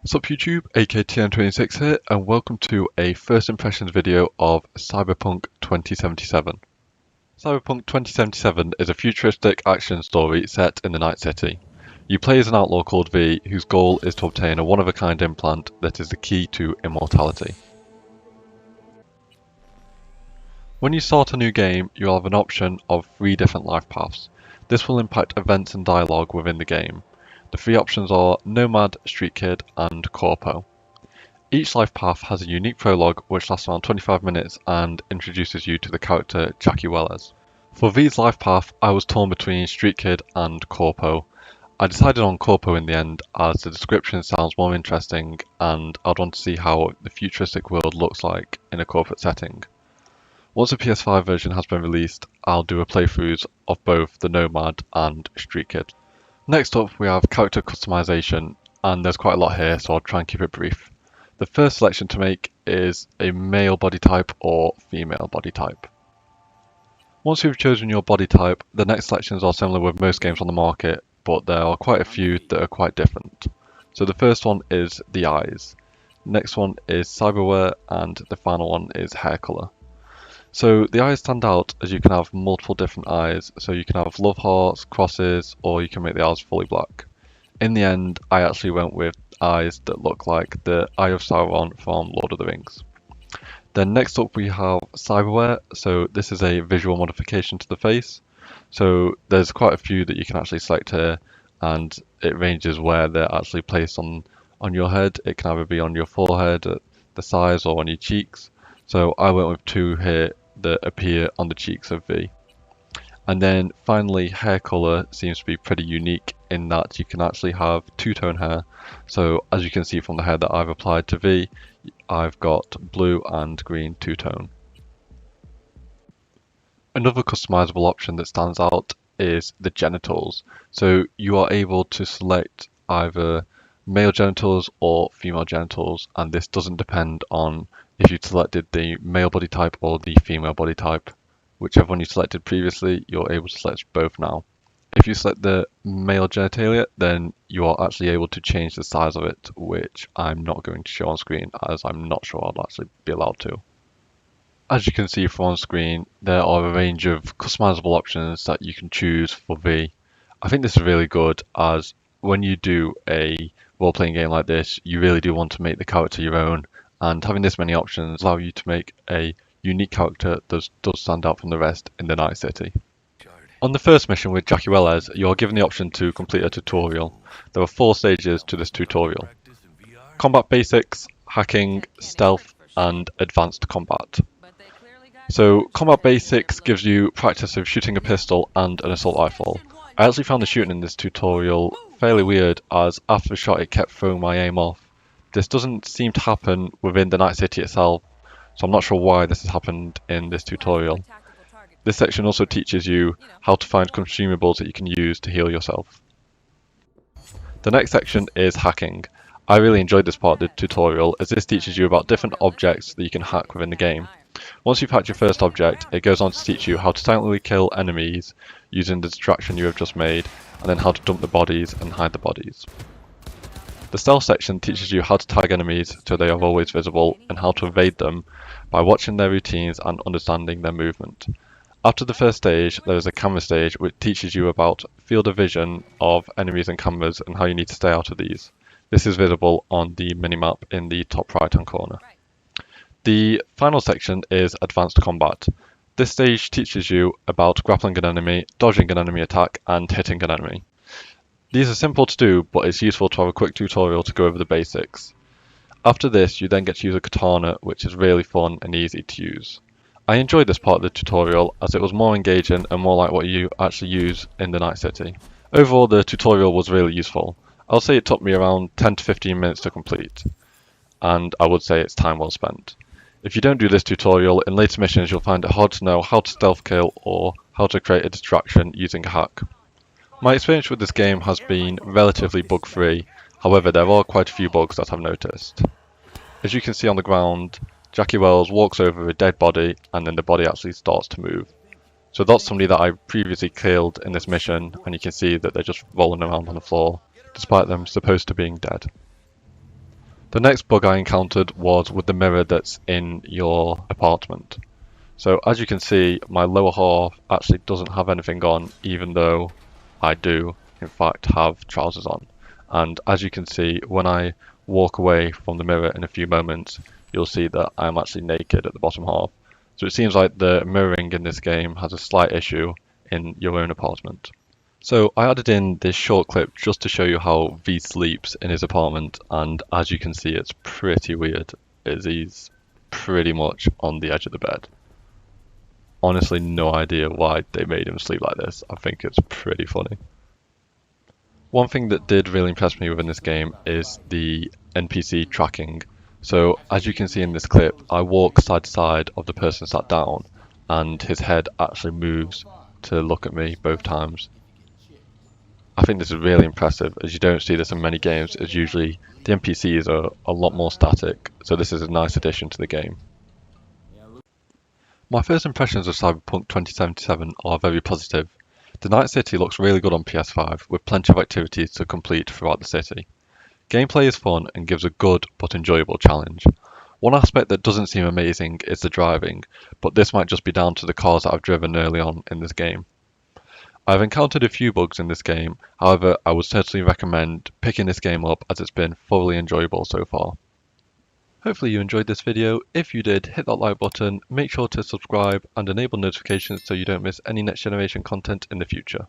Sup YouTube, AKTN26 here, and welcome to a first impressions video of Cyberpunk 2077. Cyberpunk 2077 is a futuristic action story set in the Night City. You play as an outlaw called V, whose goal is to obtain a one-of-a-kind implant that is the key to immortality. When you start a new game, you'll have an option of 3 different life paths. This will impact events and dialogue within the game. The 3 options are Nomad, Street Kid, and Corpo. Each life path has a unique prologue which lasts around 25 minutes and introduces you to the character Jackie Welles. For V's life path, I was torn between Street Kid and Corpo. I decided on Corpo in the end as the description sounds more interesting and I'd want to see how the futuristic world looks like in a corporate setting. Once the PS5 version has been released, I'll do a playthroughs of both the Nomad and Street Kid. Next up we have character customization, and there's quite a lot here so I'll try and keep it brief. The first selection to make is a male body type or female body type. Once you've chosen your body type, the next selections are similar with most games on the market, but there are quite a few that are quite different. So the first one is the eyes, next one is cyberware, and the final one is hair colour. So the eyes stand out as you can have multiple different eyes, so you can have love hearts, crosses, or you can make the eyes fully black. In the end, I actually went with eyes that look like the Eye of Sauron from Lord of the Rings. Then next up we have cyberware, so this is a visual modification to the face. So there's quite a few that you can actually select here, and it ranges where they're actually placed on your head. It can either be on your forehead, at the sides, or on your cheeks. So I went with 2 here that appear on the cheeks of V. And then finally, hair colour seems to be pretty unique in that you can actually have 2-tone hair. So as you can see from the hair that I've applied to V, I've got blue and green 2-tone. Another customizable option that stands out is the genitals. So you are able to select either male genitals or female genitals, and this doesn't depend on if you selected the male body type or the female body type. Whichever one you selected previously, you're able to select both now. If you select the male genitalia, then you are actually able to change the size of it, which I'm not going to show on screen as I'm not sure I'll actually be allowed to. As you can see from on screen, there are a range of customizable options that you can choose for V. I think this is really good as when you do a role-playing game like this, you really do want to make the character your own, and having this many options allow you to make a unique character that does stand out from the rest in the Night City. On the first mission with Jackie Welles, you are given the option to complete a tutorial. There are 4 stages to this tutorial: combat basics, hacking, stealth, and advanced combat. So combat basics gives you practice of shooting a pistol and an assault rifle. I actually found the shooting in this tutorial fairly weird as after the shot it kept throwing my aim off. This doesn't seem to happen within the Night City itself, so I'm not sure why this has happened in this tutorial. This section also teaches you how to find consumables that you can use to heal yourself. The next section is hacking. I really enjoyed this part of the tutorial as this teaches you about different objects that you can hack within the game. Once you've hacked your first object, it goes on to teach you how to silently kill enemies using the distraction you have just made, and then how to dump the bodies and hide the bodies. The stealth section teaches you how to tag enemies so they are always visible and how to evade them by watching their routines and understanding their movement. After the first stage, there is a camera stage which teaches you about field of vision of enemies and cameras and how you need to stay out of these. This is visible on the minimap in the top right hand corner. The final section is advanced combat. This stage teaches you about grappling an enemy, dodging an enemy attack, and hitting an enemy. These are simple to do, but it's useful to have a quick tutorial to go over the basics. After this, you then get to use a katana, which is really fun and easy to use. I enjoyed this part of the tutorial as it was more engaging and more like what you actually use in the Night City. Overall, the tutorial was really useful. I'll say it took me around 10 to 15 minutes to complete, and I would say it's time well spent. If you don't do this tutorial, in later missions you'll find it hard to know how to stealth kill or how to create a distraction using a hack. My experience with this game has been relatively bug-free, however there are quite a few bugs that I've noticed. As you can see on the ground, Jackie Welles walks over a dead body and then the body actually starts to move. So that's somebody that I previously killed in this mission, and you can see that they're just rolling around on the floor, despite them supposed to being dead. The next bug I encountered was with the mirror that's in your apartment. So as you can see, my lower half actually doesn't have anything on, even though I do, in fact, have trousers on. And as you can see, when I walk away from the mirror in a few moments, you'll see that I'm actually naked at the bottom half. So it seems like the mirroring in this game has a slight issue in your own apartment. So I added in this short clip just to show you how V sleeps in his apartment, and as you can see, it's pretty weird, as he's pretty much on the edge of the bed. Honestly, no idea why they made him sleep like this. I think it's pretty funny. One thing that did really impress me within this game is the NPC tracking. So as you can see in this clip, I walk side to side of the person sat down, and his head actually moves to look at me both times. I think this is really impressive, as you don't see this in many games, as usually the NPCs are a lot more static, so this is a nice addition to the game. My first impressions of Cyberpunk 2077 are very positive. The Night City looks really good on PS5, with plenty of activities to complete throughout the city. Gameplay is fun and gives a good but enjoyable challenge. One aspect that doesn't seem amazing is the driving, but this might just be down to the cars that I've driven early on in this game. I've encountered a few bugs in this game, however I would certainly recommend picking this game up as it's been thoroughly enjoyable so far. Hopefully you enjoyed this video. If you did, hit that like button, make sure to subscribe and enable notifications so you don't miss any next generation content in the future.